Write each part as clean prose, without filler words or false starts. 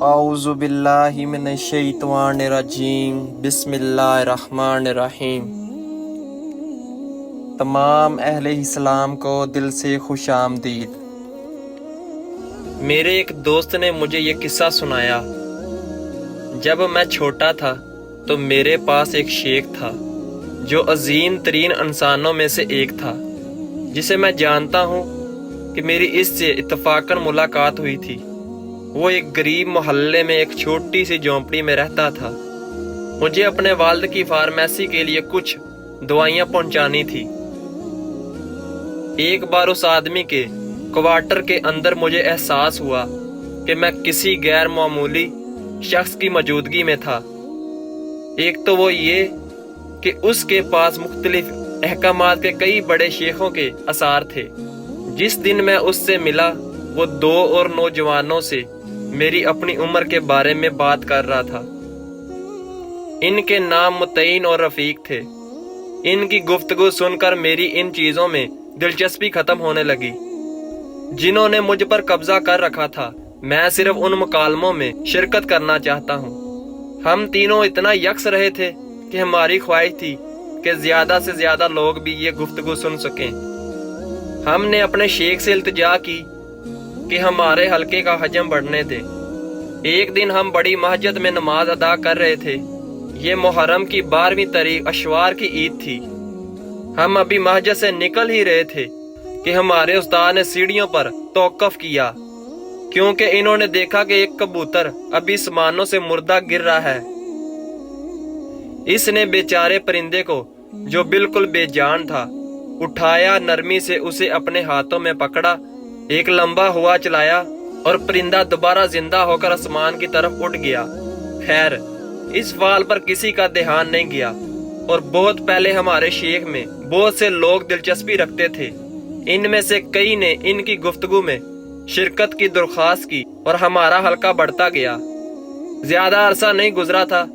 اعوذ باللہ من الشیطان الرجیم بسم اللہ الرحمن الرحیم۔ تمام اہل اسلام کو دل سے خوش آمدید۔ میرے ایک دوست نے مجھے یہ قصہ سنایا۔ جب میں چھوٹا تھا تو میرے پاس ایک شیخ تھا جو عظیم ترین انسانوں میں سے ایک تھا، جسے میں جانتا ہوں کہ میری اس سے اتفاقاً ملاقات ہوئی تھی۔ وہ ایک غریب محلے میں ایک چھوٹی سی جھونپڑی میں رہتا تھا۔ مجھے اپنے والد کی فارمیسی کے لیے کچھ دوائیاں پہنچانی تھی۔ ایک بار اس آدمی کے کوارٹر کے اندر مجھے احساس ہوا کہ میں کسی غیر معمولی شخص کی موجودگی میں تھا۔ ایک تو وہ یہ کہ اس کے پاس مختلف احکامات کے کئی بڑے شیخوں کے آثار تھے۔ جس دن میں اس سے ملا وہ دو اور نوجوانوں سے میری اپنی عمر کے بارے میں بات کر رہا تھا۔ ان کے نام متعین اور رفیق تھے۔ ان کی گفتگو سن کر میری ان چیزوں میں دلچسپی ختم ہونے لگی جنہوں نے مجھ پر قبضہ کر رکھا تھا۔ میں صرف ان مکالموں میں شرکت کرنا چاہتا ہوں۔ ہم تینوں اتنا یکس رہے تھے کہ ہماری خواہش تھی کہ زیادہ سے زیادہ لوگ بھی یہ گفتگو سن سکیں۔ ہم نے اپنے شیخ سے التجا کی کہ ہمارے حلقے کا حجم بڑھنے دے۔ ایک دن ہم بڑی مسجد میں نماز ادا کر رہے تھے۔ یہ محرم کی 12ویں تاریخ اشوار کی عید تھی۔ ہم ابھی مسجد سے نکل ہی رہے تھے کہ ہمارے استاد نے سیڑھیوں پر توقف کیا، کیونکہ انہوں نے دیکھا کہ ایک کبوتر ابھی آسمانوں سے مردہ گر رہا ہے۔ اس نے بیچارے پرندے کو، جو بالکل بے جان تھا، اٹھایا، نرمی سے اسے اپنے ہاتھوں میں پکڑا، ایک لمبا ہوا چلایا اور پرندہ دوبارہ زندہ ہو کر آسمان کی طرف اٹھ گیا۔ خیر، اس فعل پر کسی کا دھیان نہیں گیا، اور بہت پہلے ہمارے شیخ میں بہت سے لوگ دلچسپی رکھتے تھے۔ ان میں سے کئی نے ان کی گفتگو میں شرکت کی درخواست کی اور ہمارا حلقہ بڑھتا گیا۔ زیادہ عرصہ نہیں گزرا تھا،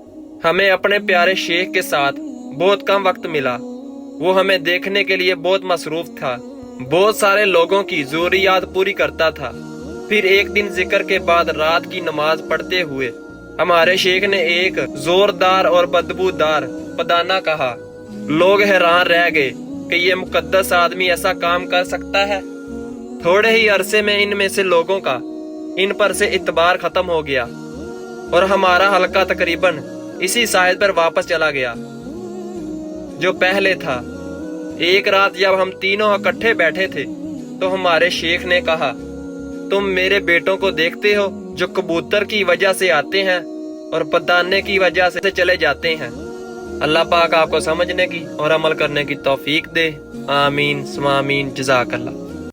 ہمیں اپنے پیارے شیخ کے ساتھ بہت کم وقت ملا۔ وہ ہمیں دیکھنے کے لیے بہت مصروف تھا، بہت سارے لوگوں کی ضروریات پوری کرتا تھا۔ پھر ایک دن ذکر کے بعد رات کی نماز پڑھتے ہوئے ہمارے شیخ نے ایک زوردار اور بدبودار پدانہ کہا۔ لوگ حیران رہ گئے کہ یہ مقدس آدمی ایسا کام کر سکتا ہے۔ تھوڑے ہی عرصے میں ان میں سے لوگوں کا ان پر سے اعتبار ختم ہو گیا اور ہمارا حلقہ تقریباً اسی ساحل پر واپس چلا گیا جو پہلے تھا۔ ایک رات جب ہم تینوں اکٹھے بیٹھے تھے تو ہمارے شیخ نے کہا، تم میرے بیٹوں کو دیکھتے ہو جو کبوتر کی وجہ سے آتے ہیں اور پدانے کی وجہ سے چلے جاتے ہیں۔ اللہ پاک آپ کو سمجھنے کی اور عمل کرنے کی توفیق دے۔ آمین ثم آمین۔ جزاک اللہ۔